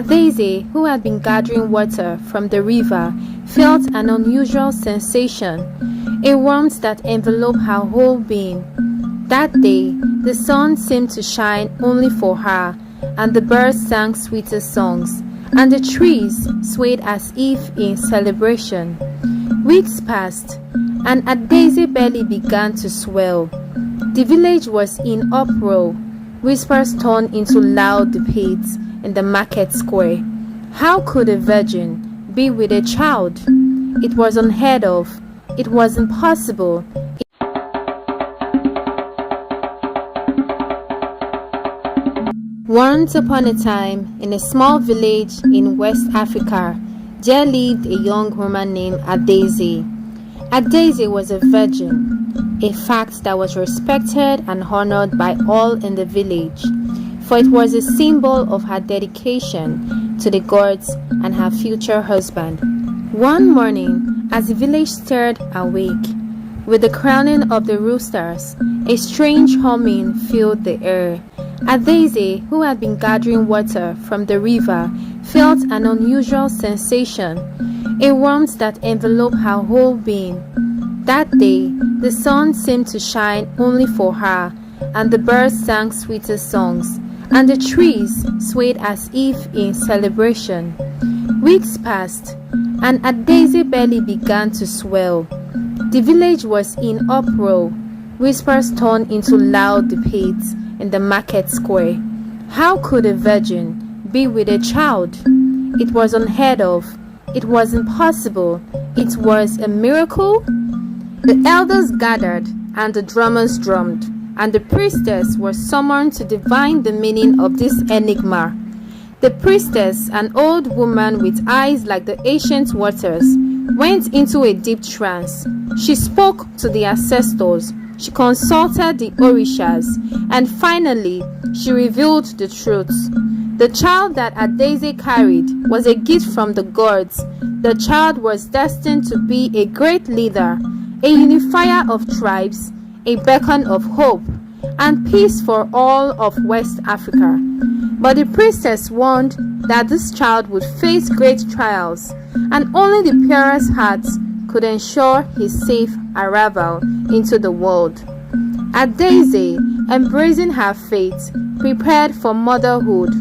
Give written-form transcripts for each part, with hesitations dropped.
Daisy, who had been gathering water from the river, felt an unusual sensation, a warmth that enveloped her whole being. That day, the sun seemed to shine only for her, and the birds sang sweeter songs, and the trees swayed as if in celebration. Weeks passed, and Daisy's belly began to swell. The village was in uproar. Whispers turned into loud debates in the market square. How could a virgin be with a child? It was unheard of. It was impossible. Once upon a time, in a small village in West Africa, there lived a young woman named Daisy. Daisy was a virgin, a fact that was respected and honored by all in the village, for it was a symbol of her dedication to the gods and her future husband. One morning, as the village stirred awake, with the crowing of the roosters, a strange humming filled the air. Daisy, who had been gathering water from the river, felt an unusual sensation, a warmth that enveloped her whole being. That day, the sun seemed to shine only for her, and the birds sang sweeter songs, and the trees swayed as if in celebration. Weeks passed, and Daisy's belly began to swell. The village was in uproar. Whispers turned into loud debates in the market square. How could a virgin be with a child? It was unheard of. It was impossible. It was a miracle. The elders gathered, and the drummers drummed, and the priestess was summoned to divine the meaning of this enigma. The priestess, an old woman with eyes like the ancient waters, went into a deep trance. She spoke to the ancestors. She consulted the orishas, and finally, she revealed the truth. The child that Daisy carried was a gift from the gods. The child was destined to be a great leader, a unifier of tribes, a beacon of hope, and peace for all of West Africa. But the priestess warned that this child would face great trials, and only the purest hearts could ensure his safe arrival into the world. Daisy, embracing her fate, prepared for motherhood.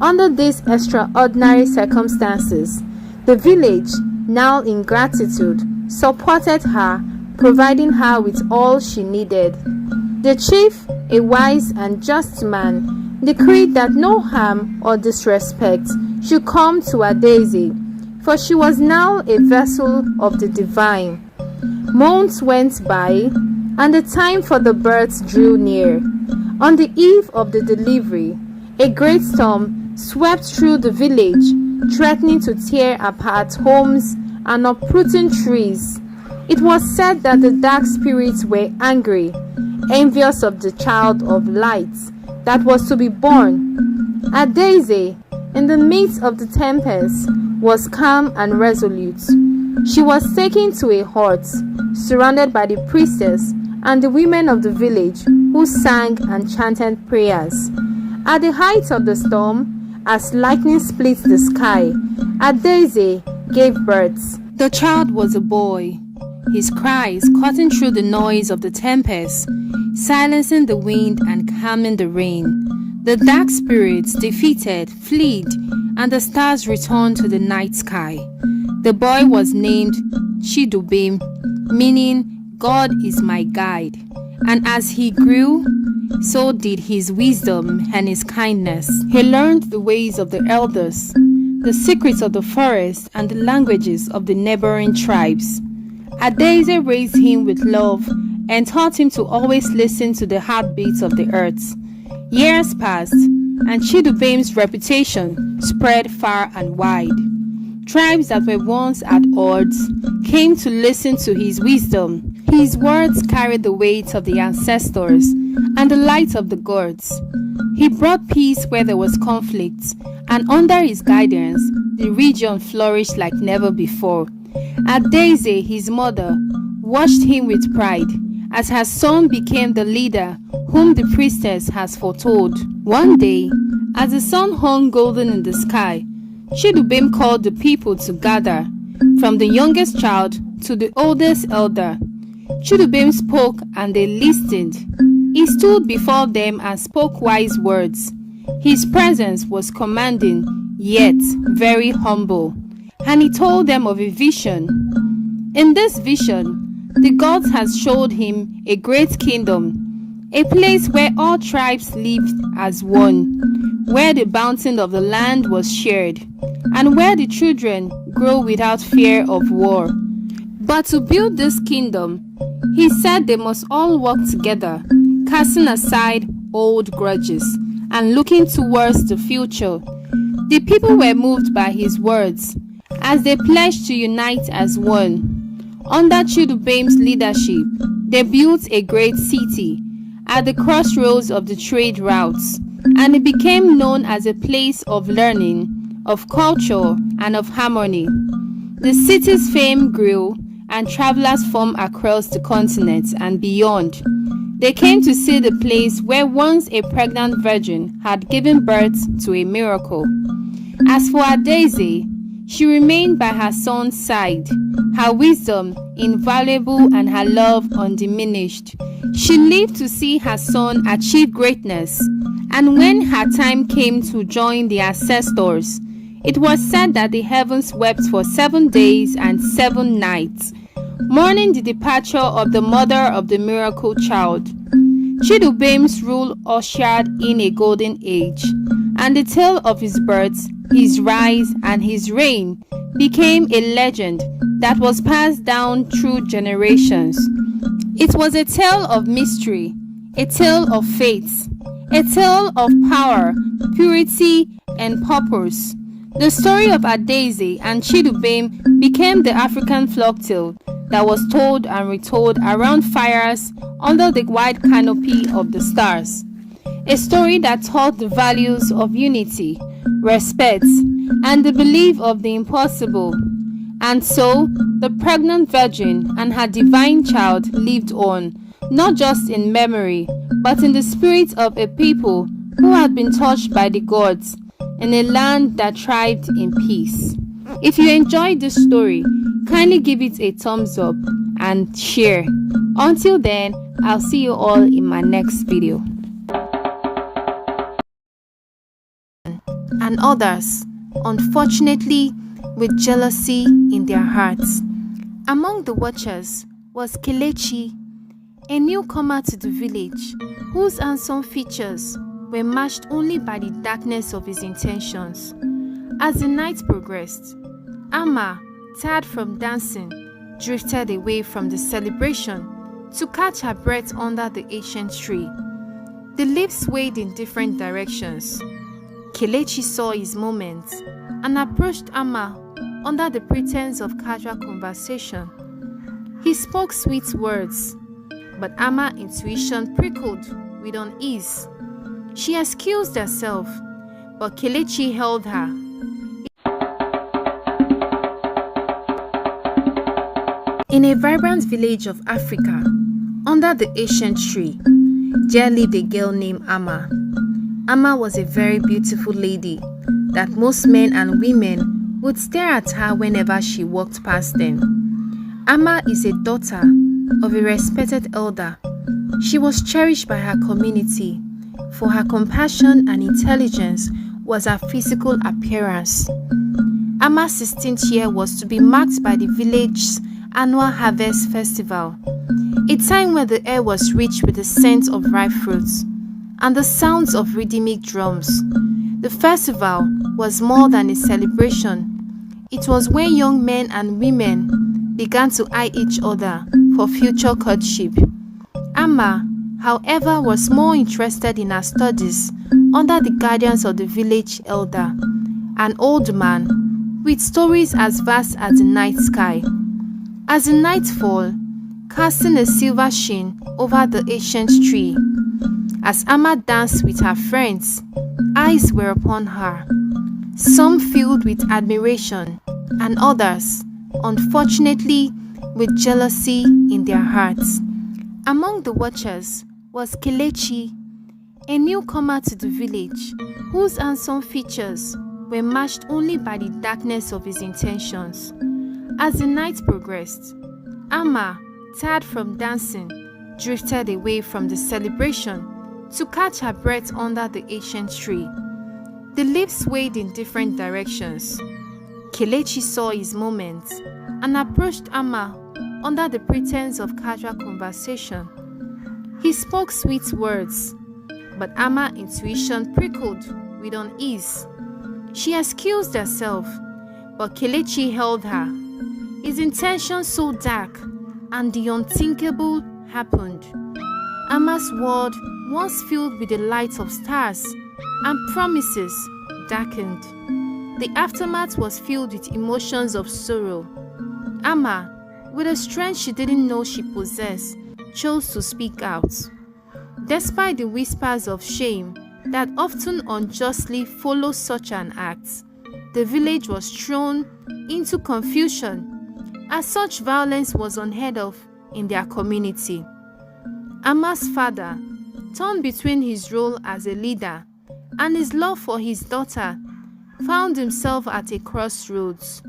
Under these extraordinary circumstances, the village, now in gratitude, supported her, providing her with all she needed. The chief, a wise and just man, decreed that no harm or disrespect should come to Daisy, for she was now a vessel of the divine. Months went by, and the time for the birth drew near. On the eve of the delivery, a great storm swept through the village, threatening to tear apart homes and uprooting trees. It was said that the dark spirits were angry, envious of the child of light that was to be born. Daisy, in the midst of the tempest, was calm and resolute. She was taken to a hut, surrounded by the priestess and the women of the village, who sang and chanted prayers. At the height of the storm, as lightning split the sky, Daisy gave birth. The child was a boy, his cries cutting through the noise of the tempest, silencing the wind and calming the rain. The dark spirits defeated, fled, and the stars returned to the night sky. The boy was named Chidubem, meaning God is my guide. And as he grew, so did his wisdom and his kindness. He learned the ways of the elders, the secrets of the forest, and the languages of the neighboring tribes. Daisy raised him with love and taught him to always listen to the heartbeats of the earth. Years passed, and Chidubem's reputation spread far and wide. Tribes that were once at odds came to listen to his wisdom. His words carried the weight of the ancestors and the light of the gods. He brought peace where there was conflict, and under his guidance, the region flourished like never before. Daisy, his mother, watched him with pride as her son became the leader whom the priestess has foretold. One day, As the sun hung golden in the sky, Chidubem called the people to gather, from the youngest child to the oldest elder. Chidubem spoke and they listened. He stood before them and spoke wise words. His presence was commanding, yet very humble, and he told them of a vision. In this vision, the gods had showed him a great kingdom, a place where all tribes lived as one, where the bounty of the land was shared, and where the children grow without fear of war. But to build this kingdom, he said they must all work together, casting aside old grudges and looking towards the future. The people were moved by his words as they pledged to unite as one. Under Chidubem's leadership, they built a great city at the crossroads of the trade routes, and it became known as a place of learning, of culture, and of harmony. The city's fame grew, and travelers from across the continent and beyond. They came to see the place where once a pregnant virgin had given birth to a miracle. As for Adaeze, she remained by her son's side, her wisdom invaluable and her love undiminished. She lived to see her son achieve greatness, and when her time came to join the ancestors, it was said that the heavens wept for 7 days and 7 nights, mourning the departure of the mother of the miracle child. Chidubem's rule ushered in a golden age, and the tale of his birth, his rise, and his reign became a legend that was passed down through generations. It was a tale of mystery, a tale of faith, a tale of power, purity, and purpose. The story of Adaeze and Chidubem became the African folktale that was told and retold around fires under the wide canopy of the stars. A story that taught the values of unity, respect, and the belief of the impossible. And so, the pregnant virgin and her divine child lived on, not just in memory, but in the spirit of a people who had been touched by the gods, in a land that thrived in peace. If you enjoyed this story, kindly give it a thumbs up and share. Until then, I'll see you all in my next video. And others, unfortunately, with jealousy in their hearts. Among the watchers was Kelechi, a newcomer to the village, whose handsome features were matched only by the darkness of his intentions. As the night progressed, Amma, tired from dancing, drifted away from the celebration to catch her breath under the ancient tree. The leaves swayed in different directions. Kelechi saw his moment and approached Amma under the pretense of casual conversation. He spoke sweet words, but Amma's intuition prickled with unease. She excused herself, but Kelechi held her. In a vibrant village of Africa, under the ancient tree, there lived a girl named Amma. Amma was a very beautiful lady that most men and women would stare at her whenever she walked past them. Amma is a daughter of a respected elder. She was cherished by her community, for her compassion and intelligence was her physical appearance. Amma's 16th year was to be marked by the village's annual harvest festival, a time when the air was rich with the scent of ripe fruits and the sounds of rhythmic drums. The festival was more than a celebration. It was when young men and women began to eye each other for future courtship. Amma, however, was more interested in her studies under the guidance of the village elder, an old man with stories as vast as the night sky. As the night fell, casting a silver sheen over the ancient tree, as Amma danced with her friends, eyes were upon her, some filled with admiration, and others, unfortunately, with jealousy in their hearts. Among the watchers was Kelechi, a newcomer to the village whose handsome features were matched only by the darkness of his intentions. As the night progressed, Amma, tired from dancing, drifted away from the celebration to catch her breath under the ancient tree. The leaves swayed in different directions. Kelechi saw his moment and approached Amma under the pretense of casual conversation. He spoke sweet words, but Amma's intuition prickled with unease. She excused herself, but Kelechi held her. His intentions so dark, and the unthinkable happened. Amma's world, once filled with the light of stars and promises, darkened. The aftermath was filled with emotions of sorrow. Amma, with a strength she didn't know she possessed, chose to speak out. Despite the whispers of shame that often unjustly follow such an act, the village was thrown into confusion as such violence was unheard of in their community. Amma's father, torn between his role as a leader and his love for his daughter, found himself at a crossroads.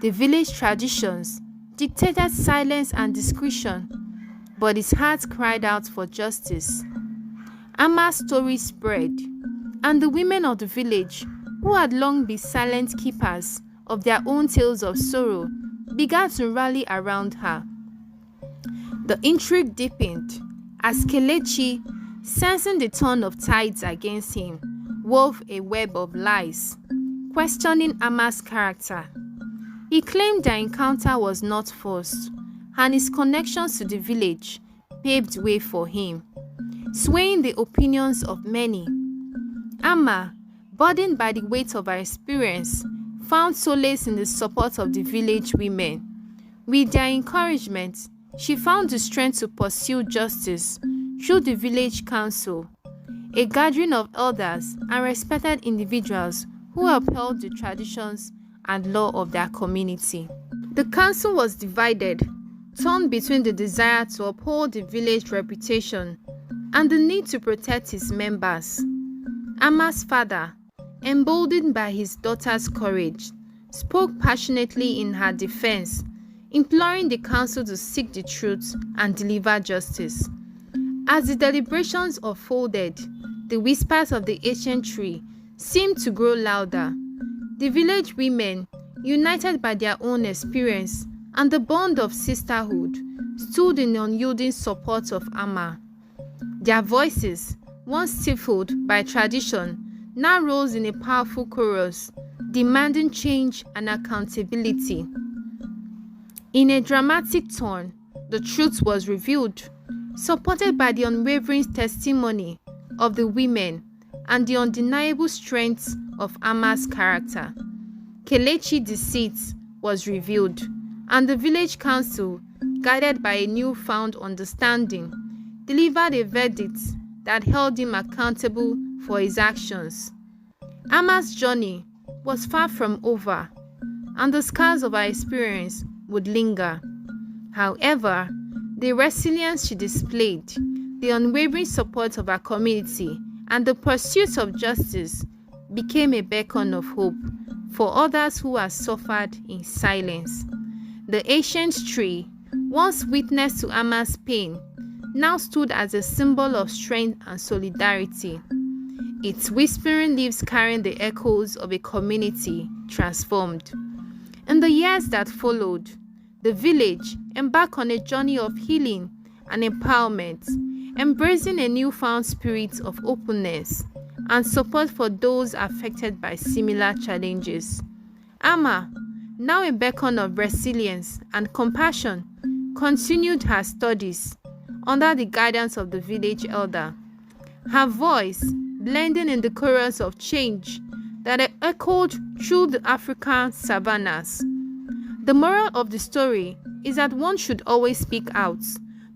The village traditions dictated silence and discretion, but his heart cried out for justice. Amma's story spread, and the women of the village, who had long been silent keepers of their own tales of sorrow, began to rally around her. The intrigue deepened as Kelechi, sensing the turn of tides against him, wove a web of lies, questioning Amma's character. He claimed their encounter was not forced, and his connections to the village paved way for him, swaying the opinions of many. Amma, burdened by the weight of her experience, found solace in the support of the village women. With their encouragement, she found the strength to pursue justice through the village council, a gathering of elders and respected individuals who upheld the traditions and law of their community. The council was divided, torn between the desire to uphold the village reputation and the need to protect its members. Amma's father, emboldened by his daughter's courage, spoke passionately in her defense, imploring the council to seek the truth and deliver justice. As the deliberations unfolded, the whispers of the ancient tree seemed to grow louder. The village women, united by their own experience and the bond of sisterhood, stood in unyielding support of Amma. Their voices, once stifled by tradition, now rose in a powerful chorus, demanding change and accountability. In a dramatic turn, the truth was revealed, supported by the unwavering testimony of the women and the undeniable strength of Amma's character. Kelechi's deceit was revealed, and the village council, guided by a newfound understanding, delivered a verdict that held him accountable for his actions. Amma's journey was far from over, and the scars of her experience would linger. However, the resilience she displayed, the unwavering support of her community, and the pursuit of justice became a beacon of hope for others who had suffered in silence. The ancient tree, once witness to Amma's pain, now stood as a symbol of strength and solidarity, its whispering leaves carrying the echoes of a community transformed. In the years that followed, the village embarked on a journey of healing and empowerment, embracing a newfound spirit of openness and support for those affected by similar challenges. Amma, now a beacon of resilience and compassion, continued her studies under the guidance of the village elder, her voice blending in the chorus of change that echoed through the African savannas. The moral of the story is that one should always speak out,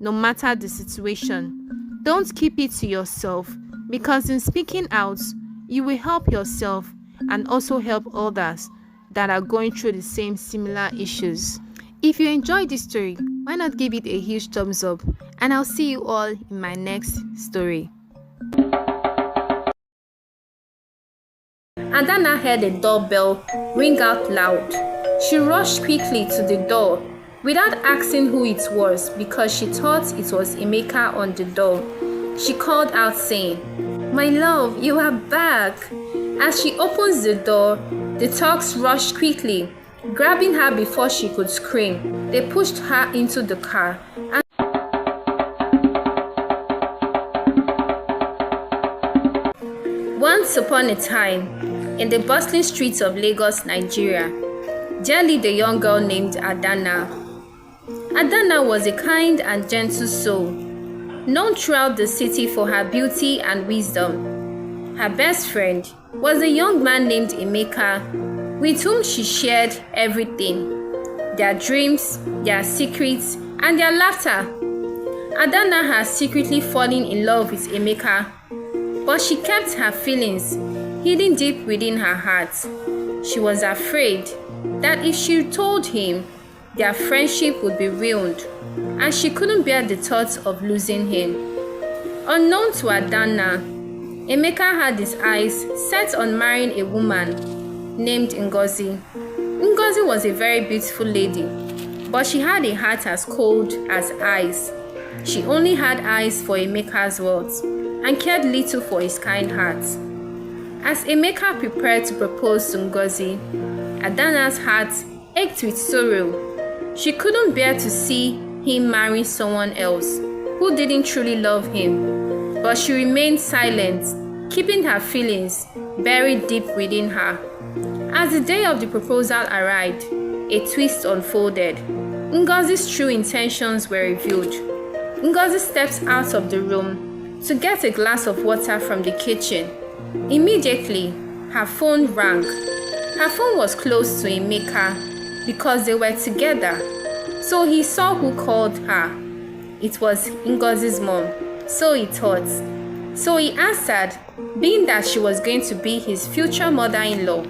no matter the situation. Don't keep it to yourself, because in speaking out, you will help yourself and also help others that are going through the same similar issues. If you enjoyed this story, why not give it a huge thumbs up, and I'll see you all in my next story. Adana heard a doorbell ring out loud. She rushed quickly to the door without asking who it was because she thought it was Nneka on the door. She called out saying, "My love, you are back." As she opens the door, the thugs rushed quickly, grabbing her before she could scream. They pushed her into the car. Once upon a time, in the bustling streets of Lagos, Nigeria, there lived a young girl named Adana. Adana was a kind and gentle soul, known throughout the city for her beauty and wisdom. Her best friend was a young man named Nneka, with whom she shared everything: their dreams, their secrets, and their laughter. Adana had secretly fallen in love with Nneka, but she kept her feelings hidden deep within her heart. She was afraid that if she told him, their friendship would be ruined, and she couldn't bear the thought of losing him. Unknown to Adana, Nneka had his eyes set on marrying a woman named Ngozi. Ngozi was a very beautiful lady, but she had a heart as cold as ice. She only had eyes for Emeka's words and cared little for his kind heart. As Nneka prepared to propose to Ngozi, Adana's heart ached with sorrow. She couldn't bear to see him marry someone else who didn't truly love him, but she remained silent, keeping her feelings buried deep within her. As the day of the proposal arrived, a twist unfolded. Ngozi's true intentions were revealed. Ngozi stepped out of the room to get a glass of water from the kitchen. Immediately, her phone rang. Her phone was close to Nneka because they were together, so he saw who called her. It was Ngozi's mom, so he thought. So he answered, being that she was going to be his future mother-in-law.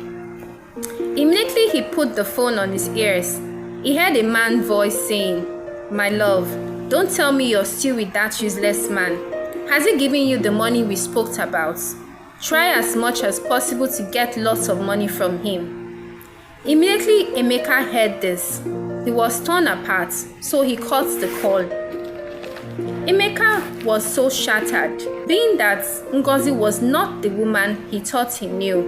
Immediately he put the phone on his ears. He heard a man's voice saying, "My love, don't tell me you're still with that useless man. Has he given you the money we spoke about? Try as much as possible to get lots of money from him." Immediately Nneka heard this. He was torn apart, so he cut the call. Nneka was so shattered, being that Ngozi was not the woman he thought he knew.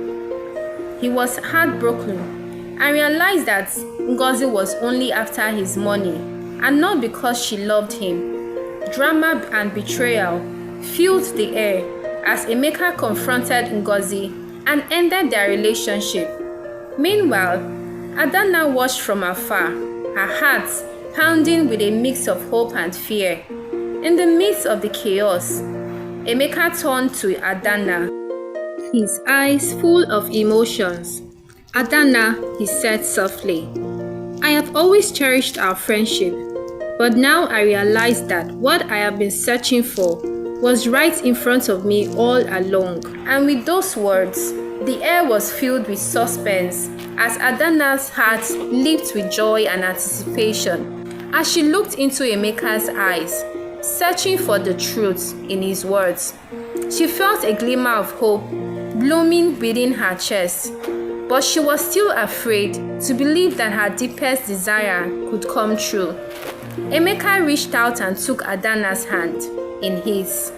He was heartbroken and realized that Ngozi was only after his money and not because she loved him. Drama and betrayal filled the air as Nneka confronted Ngozi and ended their relationship. Meanwhile, Adana watched from afar, her heart pounding with a mix of hope and fear. In the midst of the chaos, Nneka turned to Adana, his eyes full of emotions. "Adana," he said softly, "I have always cherished our friendship, but now I realize that what I have been searching for was right in front of me all along." And with those words, the air was filled with suspense as Adana's heart leaped with joy and anticipation. As she looked into Nneka's eyes, searching for the truth in his words, she felt a glimmer of hope blooming within her chest, but she was still afraid to believe that her deepest desire could come true. Nneka reached out and took Adana's hand in his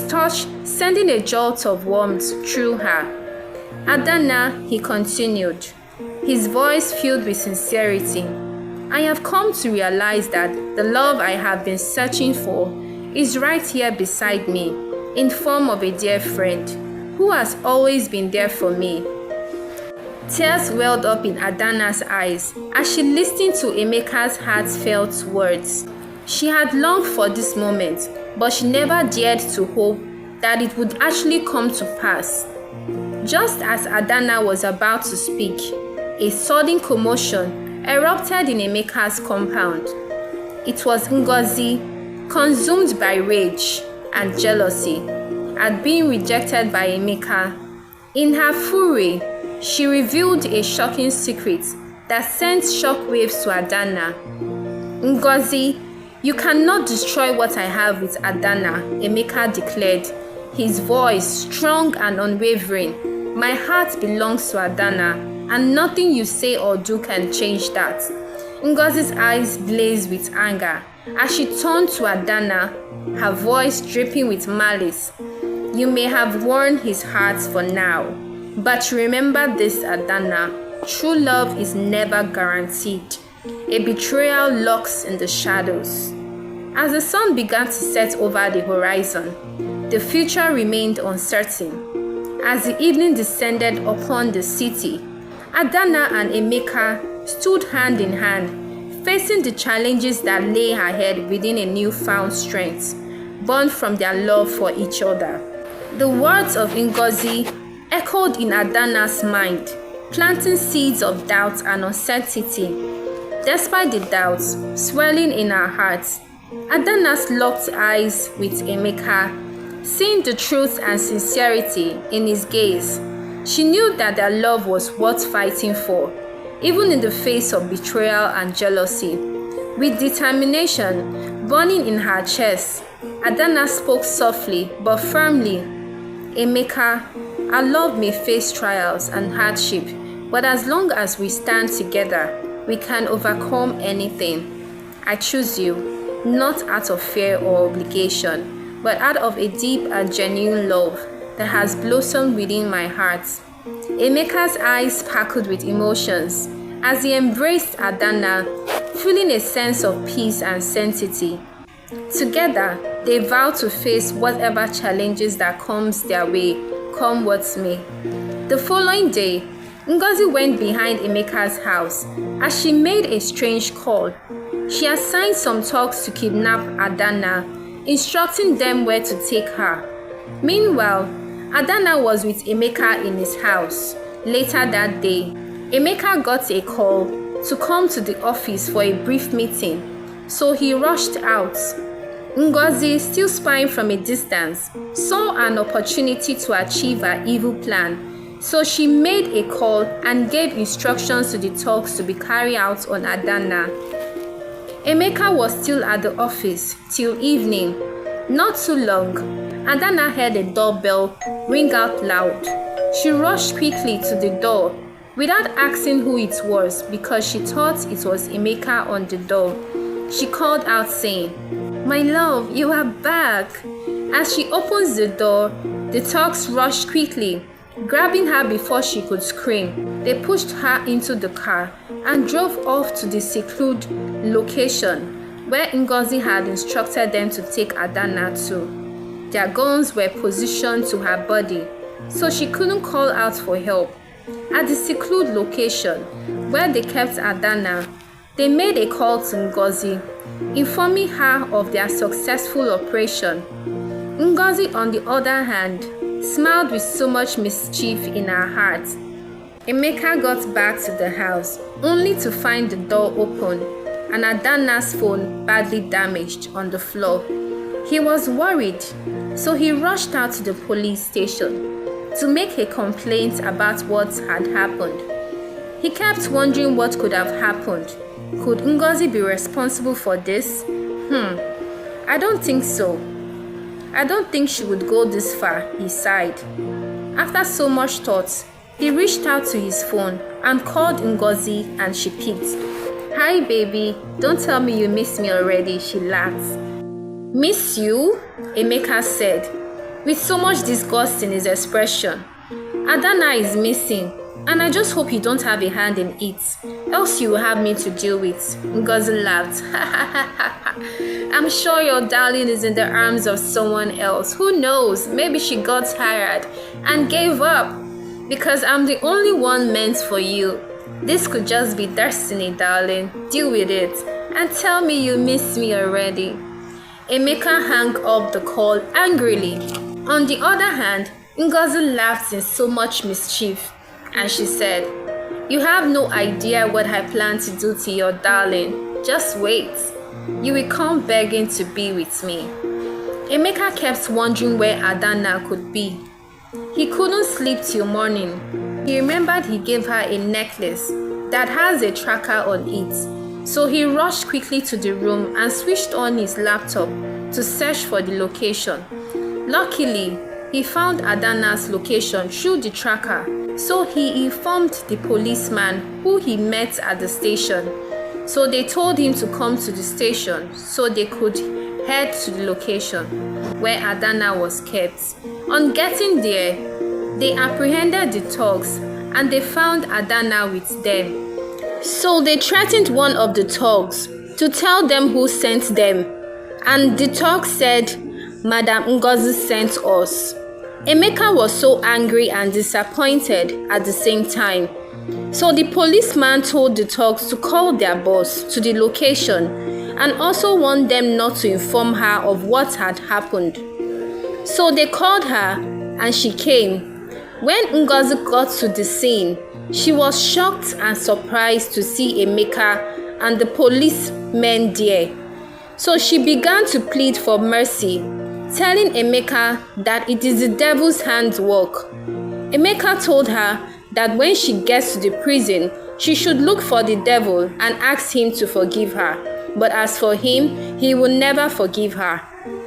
touch sending a jolt of warmth through her. "Adana," he continued, his voice filled with sincerity, "I have come to realize that the love I have been searching for is right here beside me, in form of a dear friend who has always been there for me." Tears welled up in Adana's eyes as she listened to Nneka's heartfelt words. She had longed for this moment, but she never dared to hope that it would actually come to pass. Just as Adana was about to speak, a sudden commotion erupted in Nneka's compound. It was Ngozi, consumed by rage and jealousy at being rejected by Nneka. In her fury, she revealed a shocking secret that sent shockwaves to Adana. "Ngozi, you cannot destroy what I have with Adana," Nneka declared, his voice strong and unwavering. My heart belongs to Adana, and nothing you say or do can change that." Ngozi's eyes blazed with anger as she turned to Adana, her voice dripping with malice. "You may have won his heart for now, but remember this, Adana. True love is never guaranteed. A betrayal lurks in the shadows." As the sun began to set over the horizon, the future remained uncertain. As the evening descended upon the city, Adana and Nneka stood hand in hand, facing the challenges that lay ahead within a newfound strength, born from their love for each other. The words of Ngozi echoed in Adana's mind, planting seeds of doubt and uncertainty. Despite the doubts swelling in her heart, Adana's locked eyes with Nneka, seeing the truth and sincerity in his gaze, she knew that their love was worth fighting for, even in the face of betrayal and jealousy. With determination burning in her chest, Adana spoke softly but firmly. "Nneka, our love may face trials and hardship, but as long as we stand together, we can overcome anything. I choose you, not out of fear or obligation, but out of a deep and genuine love that has blossomed within my heart." Nneka's eyes sparkled with emotions as he embraced Adana, feeling a sense of peace and sanctity. Together, they vowed to face whatever challenges that comes their way, come what may. The following day, Ngozi went behind Nneka's house as she made a strange call. She assigned some thugs to kidnap Adana, instructing them where to take her. Meanwhile, Adana was with Nneka in his house. Later that day, Nneka got a call to come to the office for a brief meeting, so he rushed out. Ngozi, still spying from a distance, saw an opportunity to achieve her evil plan, so she made a call and gave instructions to the thugs to be carried out on Adana. Nneka was still at the office till evening. Not too long, Adana heard a doorbell ring out loud. She rushed quickly to the door without asking who it was because she thought it was Nneka on the door. She called out saying, "My love, you are back." As she opens the door, the thugs rushed quickly, grabbing her before she could scream. They pushed her into the car and drove off to the secluded location where Ngozi had instructed them to take Adana to. Their guns were positioned to her body, so she couldn't call out for help. At the secluded location where they kept Adana, they made a call to Ngozi, informing her of their successful operation. Ngozi, on the other hand, smiled with so much mischief in her heart. Nneka got back to the house, only to find the door open and Adana's phone badly damaged on the floor. He was worried, so he rushed out to the police station to make a complaint about what had happened. He kept wondering what could have happened. Could Ngozi be responsible for this? I don't think so. I don't think she would go this far, he sighed. After so much thought, he reached out to his phone and called Ngozi, and she picked. "Hi baby, don't tell me you miss me already," she laughed. "Miss you?" Nneka said, with so much disgust in his expression. "Adana is missing, and I just hope you don't have a hand in it, else you will have me to deal with." Ngozi laughed. "I'm sure your darling is in the arms of someone else. Who knows, maybe she got tired and gave up, because I'm the only one meant for you. This could just be destiny, darling. Deal with it and tell me you miss me already." Nneka hung up the call angrily. On the other hand, Ngozi laughed in so much mischief, and she said, "You have no idea what I plan to do to your darling. Just wait. You will come begging to be with me." Nneka kept wondering where Adana could be. He couldn't sleep till morning. He remembered he gave her a necklace that has a tracker on it, so he rushed quickly to the room and switched on his laptop to search for the location. Luckily, he found Adana's location through the tracker, so he informed the policeman who he met at the station. So they told him to come to the station so they could head to the location where Adana was kept. On getting there, they apprehended the thugs and they found Adana with them. So they threatened one of the thugs to tell them who sent them, and the thug said, "Madam Ngozi sent us." Emeka was so angry and disappointed at the same time. So the policeman told the thugs to call their boss to the location and also warned them not to inform her of what had happened. So they called her and she came. When Ngozi got to the scene, she was shocked and surprised to see Emeka and the policemen there. So she began to plead for mercy, telling Emeka that it is the devil's handwork. Emeka told her that when she gets to the prison, she should look for the devil and ask him to forgive her. But as for him, he will never forgive her.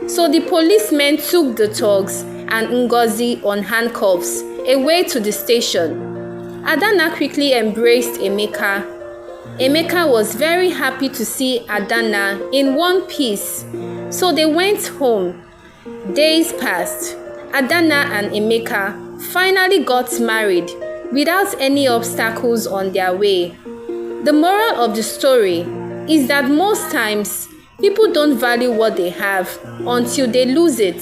So the policemen took the thugs and Ngozi on handcuffs away to the station. Adana quickly embraced Emeka. Emeka was very happy to see Adana in one piece. So they went home. Days passed. Adana and Emeka finally got married without any obstacles on their way. The moral of the story is that most times people don't value what they have until they lose it.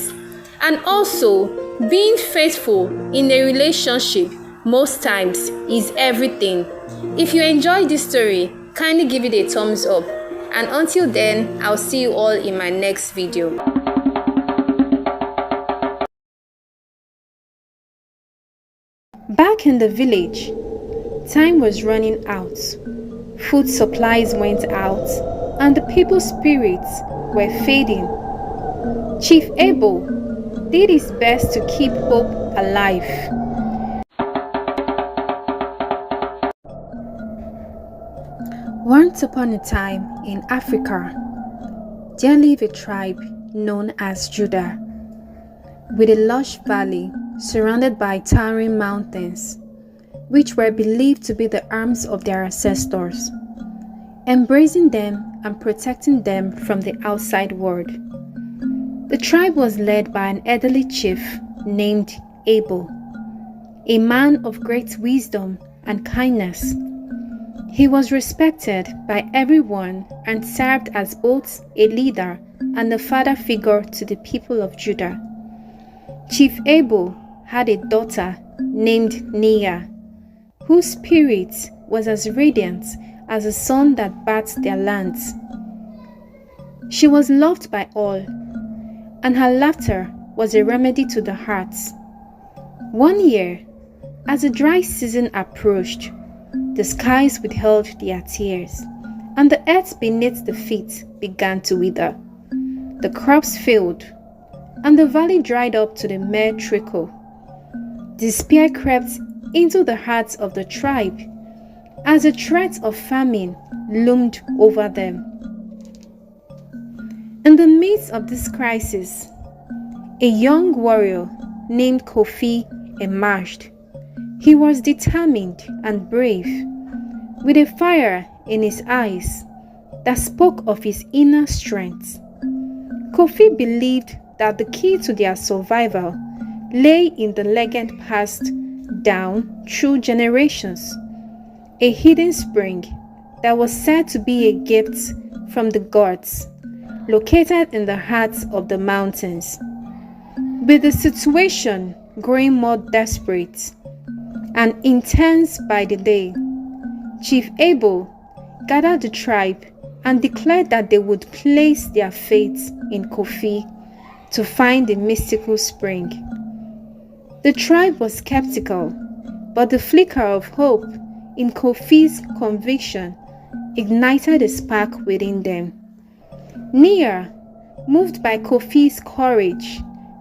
And also, being faithful in a relationship most times is everything. If you enjoyed this story, kindly give it a thumbs up. And until then, I'll see you all in my next video. Back in the village, time was running out. Food supplies went out, and the people's spirits were fading. Chief Abel did his best to keep hope alive. Once upon a time in Africa, there lived a tribe known as Judah, with a lush valley surrounded by towering mountains, which were believed to be the arms of their ancestors, embracing them and protecting them from the outside world. The tribe was led by an elderly chief named Abel, a man of great wisdom and kindness. He was respected by everyone and served as both a leader and a father figure to the people of Judah. Chief Abel had a daughter named Nneka, whose spirit was as radiant as the sun that bathed their lands. She was loved by all, and her laughter was a remedy to the hearts. One year, as the dry season approached, the skies withheld their tears, and the earth beneath the feet began to wither. The crops failed, and the valley dried up to the mere trickle. Despair crept into the hearts of the tribe as the threat of famine loomed over them. In the midst of this crisis, a young warrior named Kofi emerged. He was determined and brave, with a fire in his eyes that spoke of his inner strength. Kofi believed that the key to their survival lay in the legend passed down through generations, a hidden spring that was said to be a gift from the gods, located in the hearts of the mountains. With the situation growing more desperate and intense by the day, Chief Abel gathered the tribe and declared that they would place their faith in Kofi to find the mystical spring. The tribe was skeptical, but the flicker of hope in Kofi's conviction ignited a spark within them. Nneka, moved by Kofi's courage,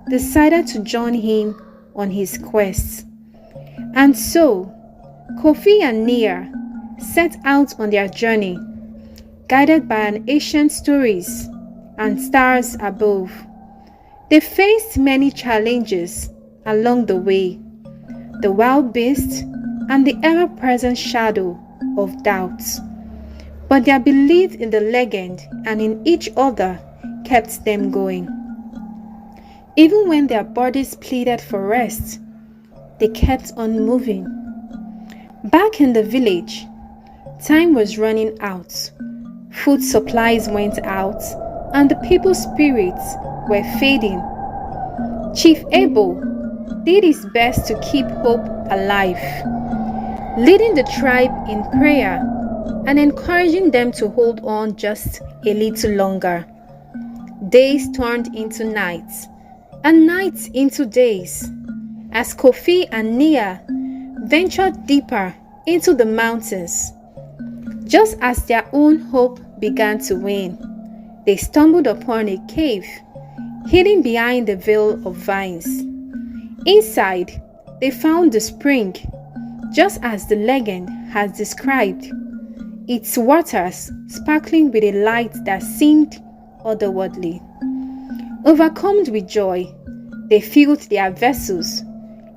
decided to join him on his quest. And so, Kofi and Nneka set out on their journey, guided by an ancient stories and stars above. They faced many challenges, along the way, the wild beasts and the ever-present shadow of doubts. But their belief in the legend and in each other kept them going. Even when their bodies pleaded for rest, they kept on moving. Back in the village, time was running out. Food supplies went out, and the people's spirits were fading. Chief Abel did his best to keep hope alive, leading the tribe in prayer and encouraging them to hold on just a little longer. Days turned into nights, and nights into days, as Kofi and Nia ventured deeper into the mountains. Just as their own hope began to wane, they stumbled upon a cave hidden behind a veil of vines. Inside, they found the spring, just as the legend has described, its waters sparkling with a light that seemed otherworldly. Overcome with joy, they filled their vessels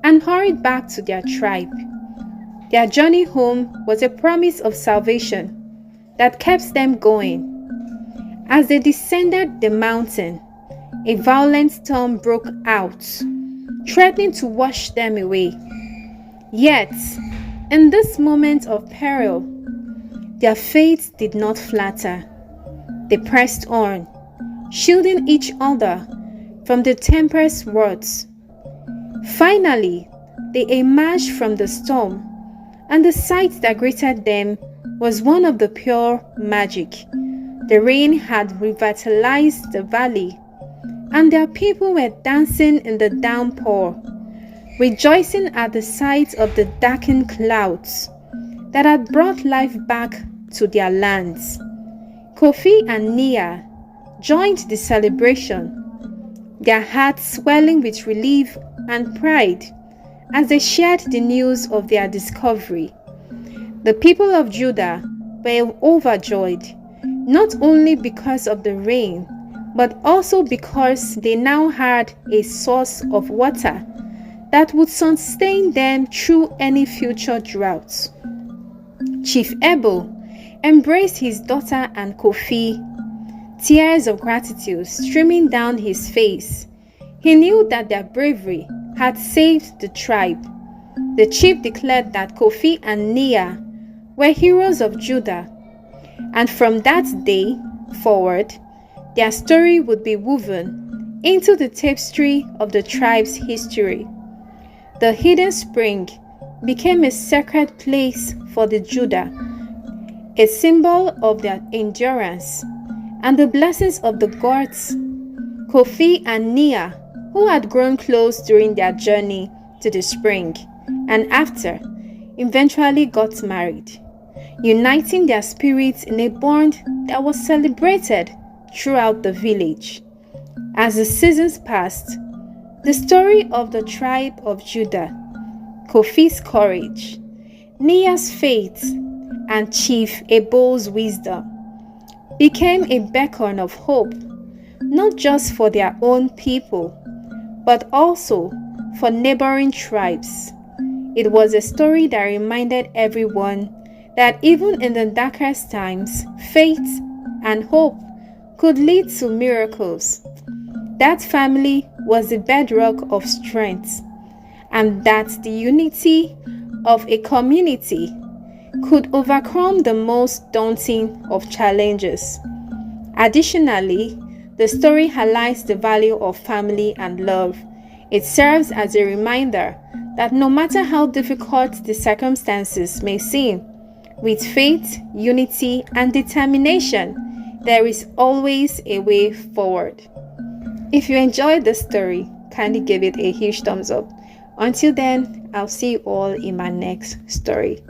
and hurried back to their tribe. Their journey home was a promise of salvation that kept them going. As they descended the mountain, a violent storm broke out, threatening to wash them away. Yet, in this moment of peril, their faith did not flatter. They pressed on, shielding each other from the tempest's words. Finally, they emerged from the storm, and the sight that greeted them was one of the pure magic. The rain had revitalized the valley, and their people were dancing in the downpour, rejoicing at the sight of the darkened clouds that had brought life back to their lands. Kofi and Nia joined the celebration, their hearts swelling with relief and pride as they shared the news of their discovery. The people of Judah were overjoyed, not only because of the rain, but also because they now had a source of water that would sustain them through any future droughts. Chief Abel embraced his daughter and Kofi, tears of gratitude streaming down his face. He knew that their bravery had saved the tribe. The chief declared that Kofi and Nia were heroes of Judah, and from that day forward, their story would be woven into the tapestry of the tribe's history. The hidden spring became a sacred place for the Judah, a symbol of their endurance and the blessings of the gods. Kofi and Nia, who had grown close during their journey to the spring and after, eventually got married, uniting their spirits in a bond that was celebrated throughout the village. As the seasons passed, the story of the tribe of Judah, Kofi's courage, Nia's faith, and Chief Abel's wisdom became a beacon of hope, not just for their own people, but also for neighboring tribes. It was a story that reminded everyone that even in the darkest times, faith and hope could lead to miracles. That family was the bedrock of strength, and that the unity of a community could overcome the most daunting of challenges. Additionally, the story highlights the value of family and love. It serves as a reminder that no matter how difficult the circumstances may seem, with faith, unity, and determination, there is always a way forward. If you enjoyed this story, kindly give it a huge thumbs up. Until then, I'll see you all in my next story.